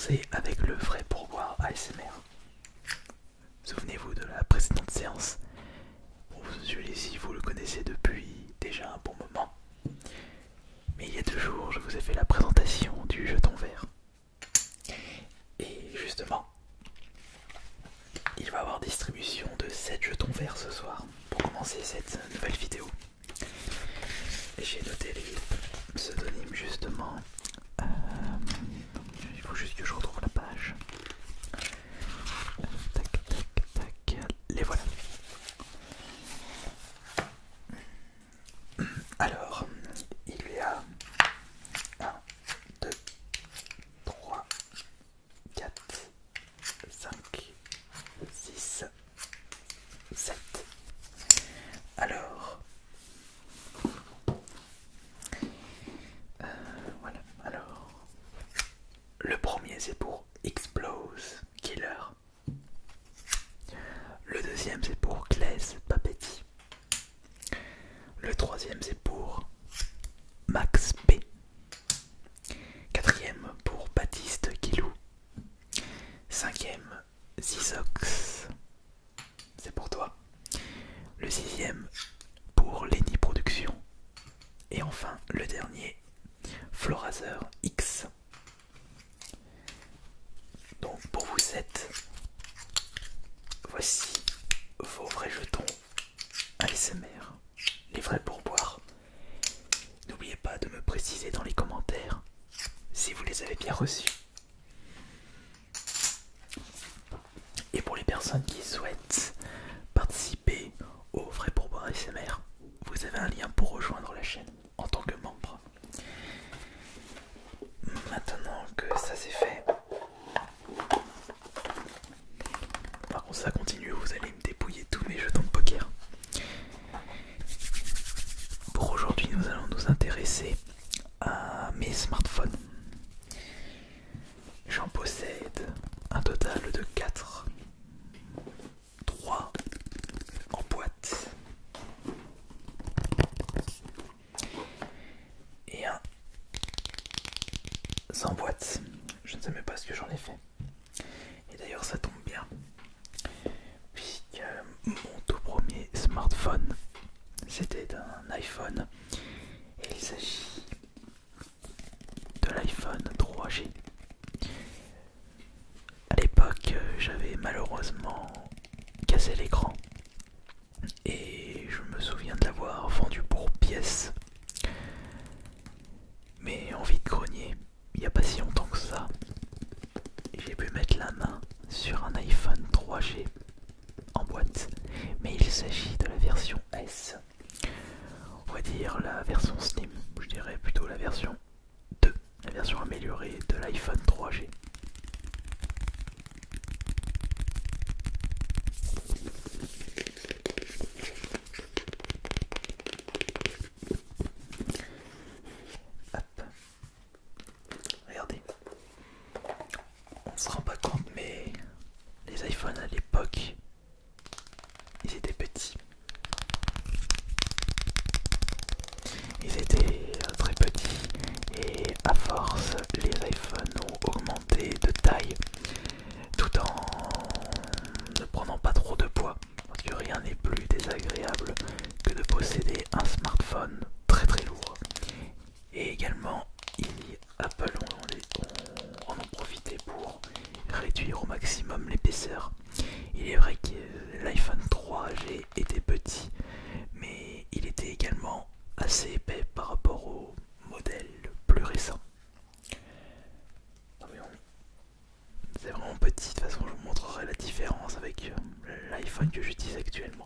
commencer avec le vrai pourboire ASMR. Souvenez-vous de la précédente séance. Bon, celui-ci vous le connaissez depuis déjà un bon moment. Mais il y a 2 jours, je vous ai fait la présentation du jeton vert. Et justement, il va y avoir distribution de 7 jetons verts ce soir pour commencer cette nouvelle vidéo. Et j'ai noté les pseudonymes justement. Il faut juste que je retrouve la page. Tac, tac, tac. Les voilà. Alors, il y a 1, 2, 3, 4, 5, 6, 7. Alors, voilà. Alors, le premier c'est pour Explose Killer. Le deuxième c'est pour Claise Papetti. Le troisième c'est pour Max P. Quatrième pour Baptiste Guilou. Cinquième Zizox. C'est pour toi. Le sixième pour Lenny Productions. Et enfin le dernier, Florazer X. Donc pour vous 7, voici vos vrais jetons ASMR, les vrais pourboires. N'oubliez pas de me préciser dans les commentaires si vous les avez bien reçus. Et pour les personnes qui souhaitent participer au vrai pourboire ASMR, vous avez un lien pour rejoindre la chaîne en tant que membre. Maintenant que ça c'est fait, par contre ça continue, vous allez me dépouiller tous mes jetons de poker. Pour aujourd'hui nous allons nous intéresser à mes smartphones. J'en possède un total de 4. 3 en boîte et un sans boîte. Je ne sais même pas ce que j'en ai fait. Et d'ailleurs ça tombe bien, puisque mon tout premier smartphone c'était un iPhone. Et il s'agit de l'iPhone 3G. À l'époque j'avais malheureusement cassé l'écran. Et je me souviens de l'avoir vendu pour pièces. Mais en vide-grenier, il n'y a pas si longtemps que ça, j'ai pu mettre la main sur un iPhone 3G en boîte. Mais il s'agit de la version S. On va dire la version Slim, je dirais plutôt la version 2, la version améliorée de l'iPhone 3G. Hop. Regardez. On se rend pas compte, mais les iPhones à l'époque, ils étaient petits. Ils étaient très petits et à force, les iPhones ont augmenté de taille tout en ne prenant pas trop de poids. Parce que rien n'est plus désagréable que de posséder un smartphone très très lourd. Et également, Apple en ont profité pour réduire au maximum l'épaisseur. Il est vrai que l'iPhone 3G était petit, mais il était également assez épais par rapport au modèle plus récent. C'est vraiment petit, de toute façon je vous montrerai la différence avec l'iPhone que j'utilise actuellement.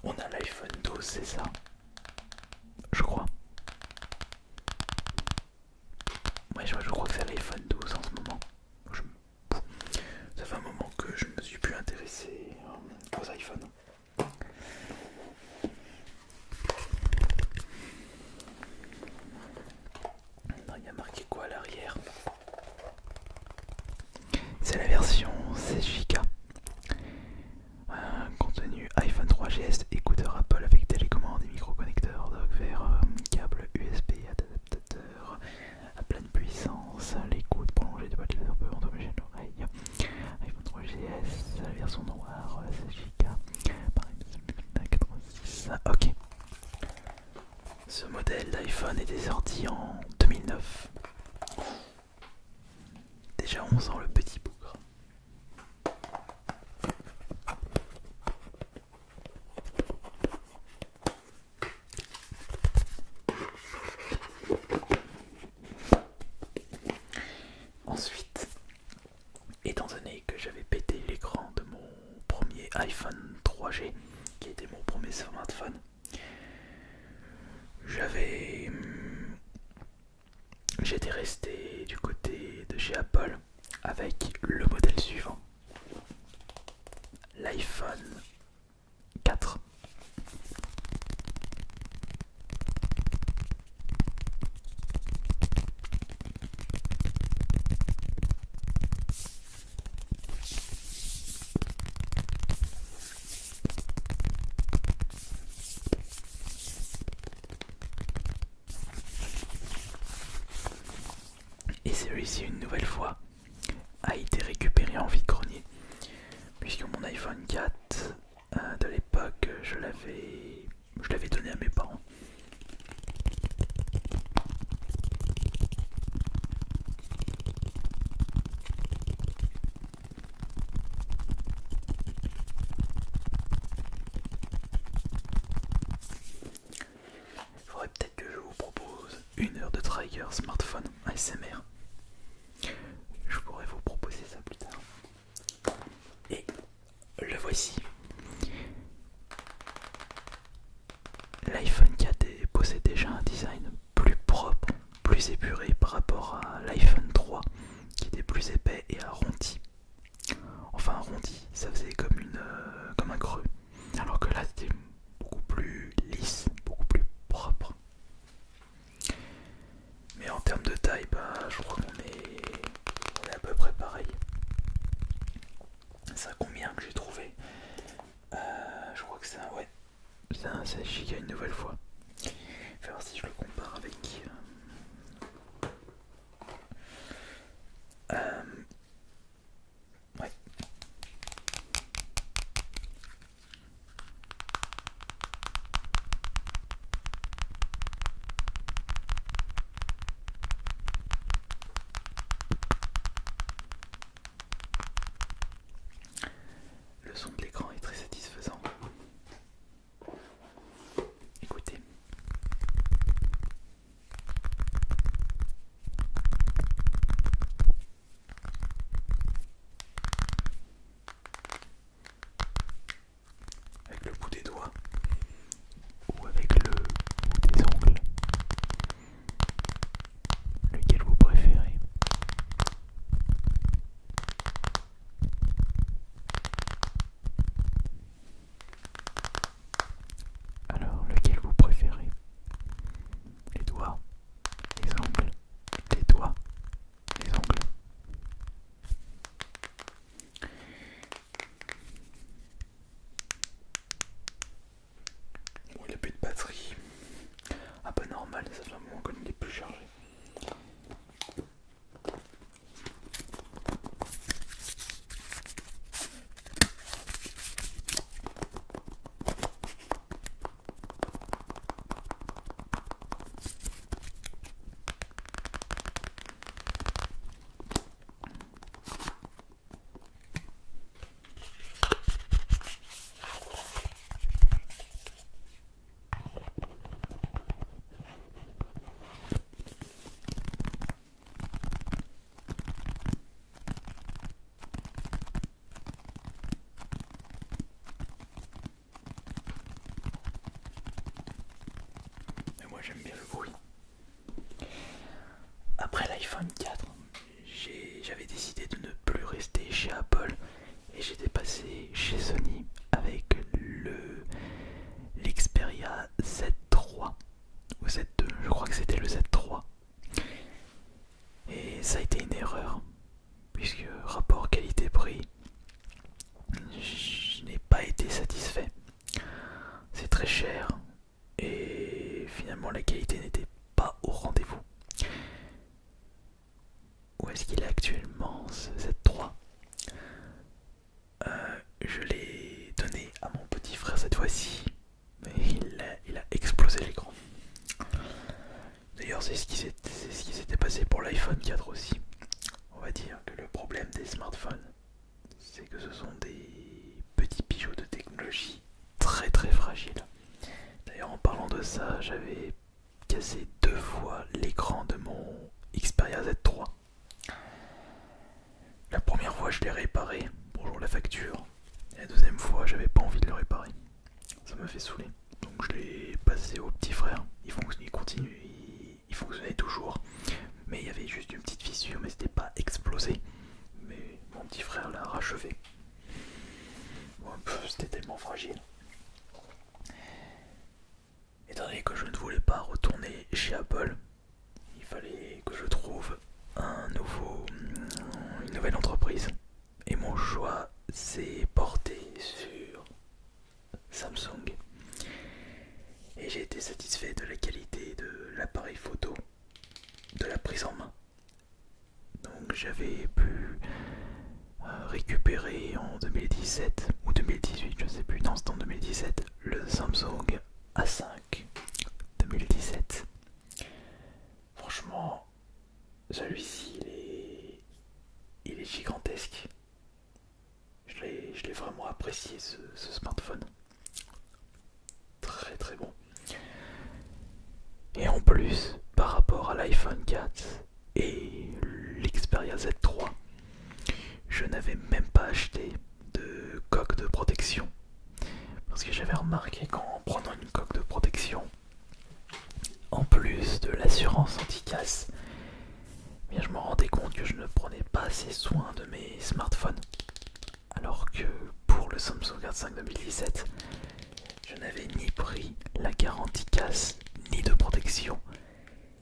On a l'iPhone 12, c'est ça? Je crois. Ouais, je crois que c'est l'iPhone 12 en ce moment. Ça fait un moment que je ne me suis plus intéressé aux iPhones. Il y a marqué quoi à l'arrière? Ce modèle d'iPhone était sorti en 2009. Déjà on sent le petit bougre. Ensuite, étant donné que j'avais pété l'écran de mon premier iPhone 3G, qui était mon premier smartphone, j'étais resté du côté de chez Apple avec le modèle suivant, l'iPhone 4. Et celui-ci, une nouvelle fois, a été récupéré en vide-grenier, puisque mon iPhone 4 de l'époque, je l'avais donné à mes parents. Il faudrait peut-être que je vous propose une heure de Trigger smartphone ASMR. Je pourrais vous proposer ça plus tard. Et le voici. L'iPhone 4 possède déjà un design plus propre, plus épuré par rapport à l'iPhone 3 qui était plus épais et arrondi. Enfin arrondi, ça faisait comme un creux. Alors que là c'était beaucoup plus lisse, beaucoup plus propre. Mais en termes de taille, je crois qu'on est à peu près pareil. C'est un combien que j'ai trouvé, je crois que c'est un, ouais, c'est un 16 Go une nouvelle fois. Je vais voir si je le compare avec ouais. Le son de l'écran est très satisfaisant. Écoutez. Avec le bout des doigts ou avec le bout des ongles, lequel vous préférez? Alors, lequel vous préférez? Les doigts, les ongles, les doigts, les ongles. Bon, il a plus de batterie. Ah bah normal, ça fait un moment qu'on n'est plus chargé. Mais moi j'aime bien le bruit. Après l'iPhone 4, j'avais décidé de ne plus rester chez Apple et j'étais passé chez Sony avec l'Xperia Z3 ou Z2, je crois que c'était le Z3. Et ça a été une erreur, puisque rapport qualité-prix, je n'ai pas été satisfait. C'est très cher et finalement la qualité n'était pas au rendez-vous. Où est-ce qu'il est actuellement ce Z3? Je l'ai donné à mon petit frère cette fois-ci, mais il a explosé l'écran. ça, j'avais cassé 2 fois l'écran de mon Xperia Z3. La première fois, je l'ai réparé, bonjour la facture. Et la deuxième fois, j'avais pas envie de le réparer. Ça m'a fait saouler. Donc je l'ai passé au petit frère. Il fonctionnait toujours. Mais il y avait juste une petite fissure, mais c'était pas explosé. Mais mon petit frère l'a rachevé. Bon, c'était tellement fragile. Étant donné que je ne voulais pas retourner chez Apple, il fallait que je trouve une nouvelle entreprise. Et mon choix s'est porté sur Samsung. Et j'ai été satisfait de la qualité de l'appareil photo, de la prise en main. Donc j'avais pu récupérer en 2017 ou 2018, je sais plus, non c'était en 2017, le Samsung A5 2017. Franchement, celui-ci il est gigantesque. Je l'ai vraiment apprécié ce smartphone. Très très bon. Et en plus, par rapport à l'iPhone 4 et l'Xperia Z3, je n'avais même pas acheté de coque de protection. Parce que j'avais remarqué qu'en prenant une coque de protection, en plus de l'assurance anti-casse, eh bien je me rendais compte que je ne prenais pas assez soin de mes smartphones. Alors que pour le Samsung A5 2017, je n'avais ni pris la garantie casse ni de protection.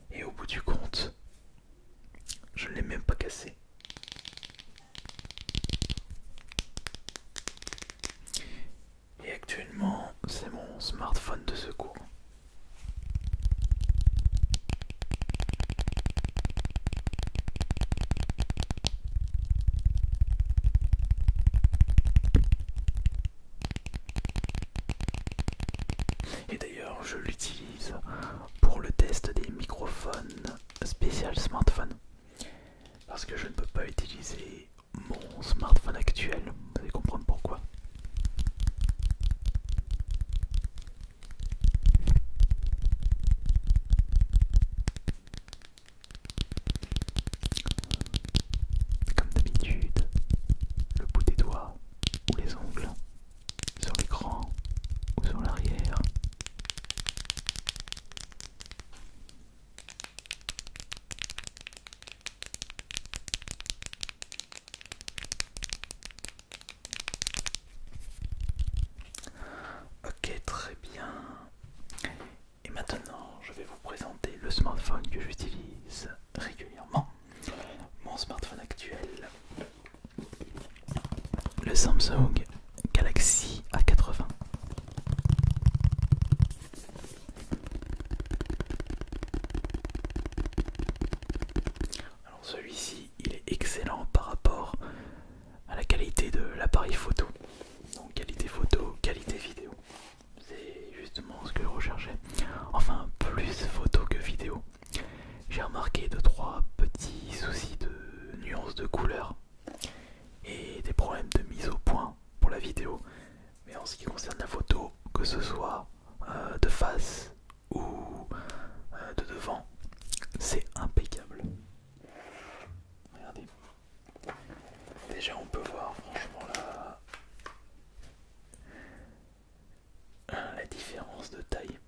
Et au bout du compte, je ne l'ai même pas cassé. Et actuellement, c'est mon smartphone de secours. Et d'ailleurs, je l'utilise pour le test des microphones spécial smartphone. Parce que je ne peux pas utiliser mon smartphone actuel. Vous allez comprendre pourquoi. Comme d'habitude, le bout des doigts ou les ongles sur l'écran ou sur l'arrière. Ok, très bien. Et maintenant, je vais vous présenter le smartphone que j'utilise régulièrement. Mon smartphone actuel, le Samsung Galaxy A80. Alors celui-ci, il est excellent par rapport à la qualité de l'appareil photo. Donc qualité photo, qualité vidéo. C'est justement ce que je recherchais. Enfin, plus photo que vidéo. J'ai remarqué 2-3 petits soucis de nuances de couleurs et des problèmes de mise au point pour la vidéo. Mais en ce qui concerne la photo, que ce soit de face ou de devant, c'est impeccable. Regardez. Déjà on peut voir franchement la différence de taille.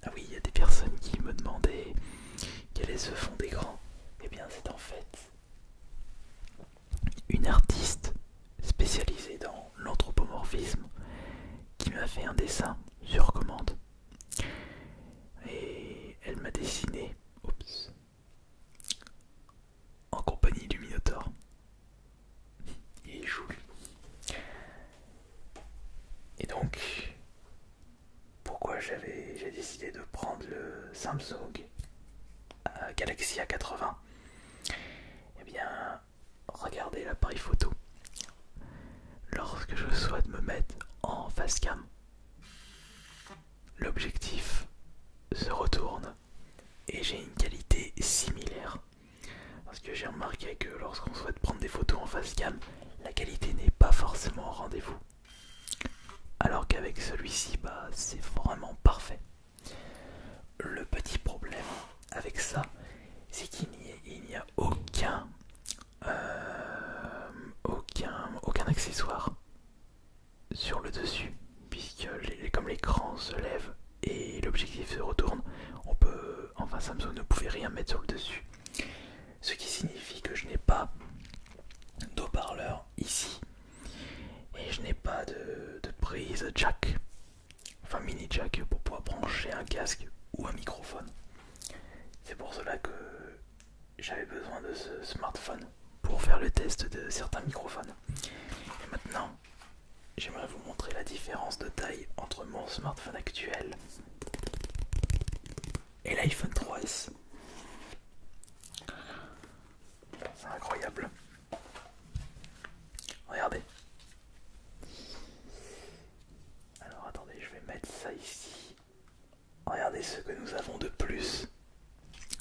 Ah oui, il y a des personnes qui me demandaient quel est ce fond d'écran. Eh bien c'est en fait une artiste spécialisée dans l'anthropomorphisme qui m'a fait un dessin sur commande. Et elle m'a dessiné, oups, en compagnie du Minotaure. Il est joli. Et donc, pourquoi j'ai décidé de prendre le Samsung Galaxy A80? Eh bien, regardez l'appareil photo. Lorsque je souhaite me mettre en face cam, l'objectif se retourne et j'ai une qualité similaire. Parce que j'ai remarqué que lorsqu'on souhaite prendre des photos en face cam, la qualité n'est pas forcément au rendez-vous. Alors qu'avec celui-ci, bah, c'est vraiment parfait. l'écran se lève et l'objectif se retourne, on peut, enfin Samsung ne pouvait rien mettre sur le dessus. Ce qui signifie que je n'ai pas d'haut-parleur ici et je n'ai pas de prise jack, enfin mini jack pour pouvoir brancher un casque ou un microphone. C'est pour cela que j'avais besoin de ce smartphone pour faire le test de certains microphones. Et maintenant, j'aimerais vous montrer la différence de taille entre mon smartphone actuel et l'iPhone 3S. C'est incroyable. Regardez. Alors attendez, je vais mettre ça ici. Regardez ce que nous avons de plus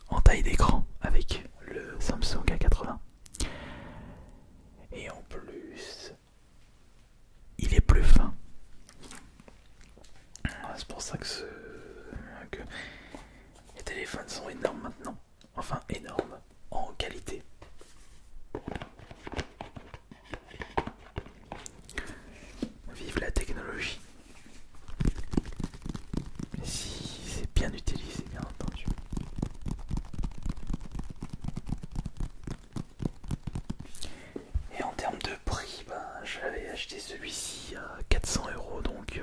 en taille d'écran avec le Samsung A80. Et en plus, il est plus fin. C'est pour ça que les téléphones sont énormes maintenant. Enfin énormes en qualité. Vive la technologie. Mais si c'est bien utilisé, bien entendu. Et en termes de prix, j'avais acheté celui-ci à 400 €, donc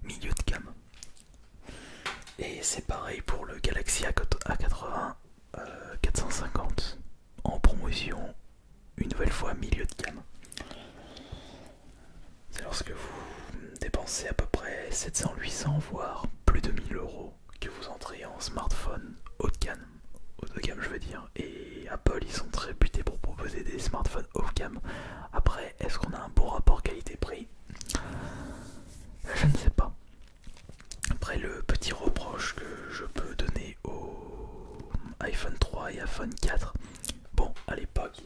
milieu de gamme. Et c'est pareil pour le Galaxy A80, 450 en promotion, une nouvelle fois milieu de gamme. C'est lorsque vous dépensez à peu près 700, 800 voire plus de 1000 € que vous entrez en smartphone haut de gamme. Haut de gamme je veux dire. Et Apple ils sont très réputés pour proposer des smartphones haut de gamme. Après est-ce qu'on a un bon rapport qualité-prix? Je ne sais pas. Après le petit reproche que je peux donner au iPhone 3 et iPhone 4. Bon, à l'époque,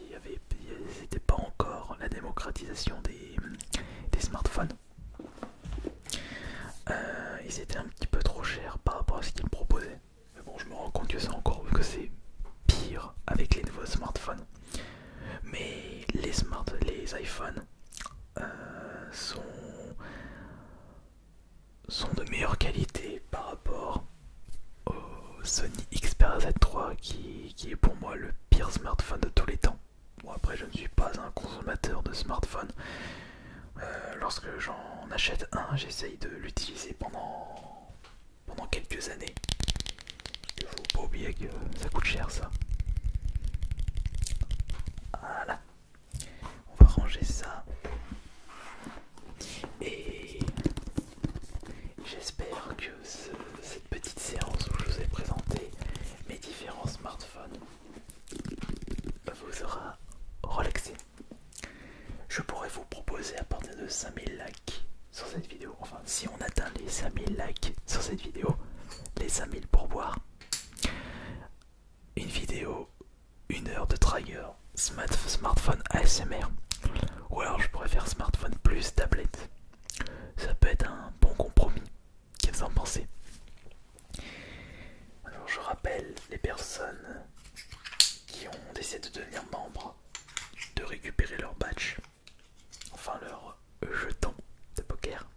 c'était pas encore la démocratisation des smartphones. Ils étaient un petit peu trop chers par rapport à ce qu'ils proposaient. Mais bon, je me rends compte que c'est pire avec les nouveaux smartphones. Mais les iPhones sont de meilleure qualité par rapport au Sony Xperia Z3 qui est pour moi le pire smartphone de tous les temps. Bon après je ne suis pas un consommateur de smartphone. Lorsque j'en achète un, j'essaye de l'utiliser pendant quelques années. Il faut pas oublier que ça coûte cher ça. Voilà. On va ranger ça. Et j'espère que cette petite séance où je vous ai présenté mes différents smartphones vous aura relaxé. Je pourrais vous proposer à partir de 5000 likes sur cette vidéo, enfin si on atteint les 5000 likes sur cette vidéo, les 5000 pourboires, une vidéo 1 heure de trigger smartphone ASMR, ou alors je pourrais faire smartphone plus tablette. Ça peut être un bon compromis. Qu'est-ce que vous en pensez? Alors je rappelle les personnes qui ont décidé de devenir membres de récupérer leur badge, enfin leur jeton de poker.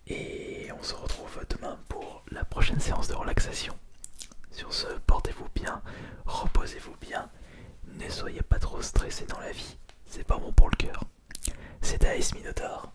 Et on se retrouve demain pour la prochaine séance de relaxation. Sur ce, portez-vous bien, reposez-vous bien, ne soyez pas trop stressés dans la vie, c'est pas bon pour le cœur. C'était AS Minotaur.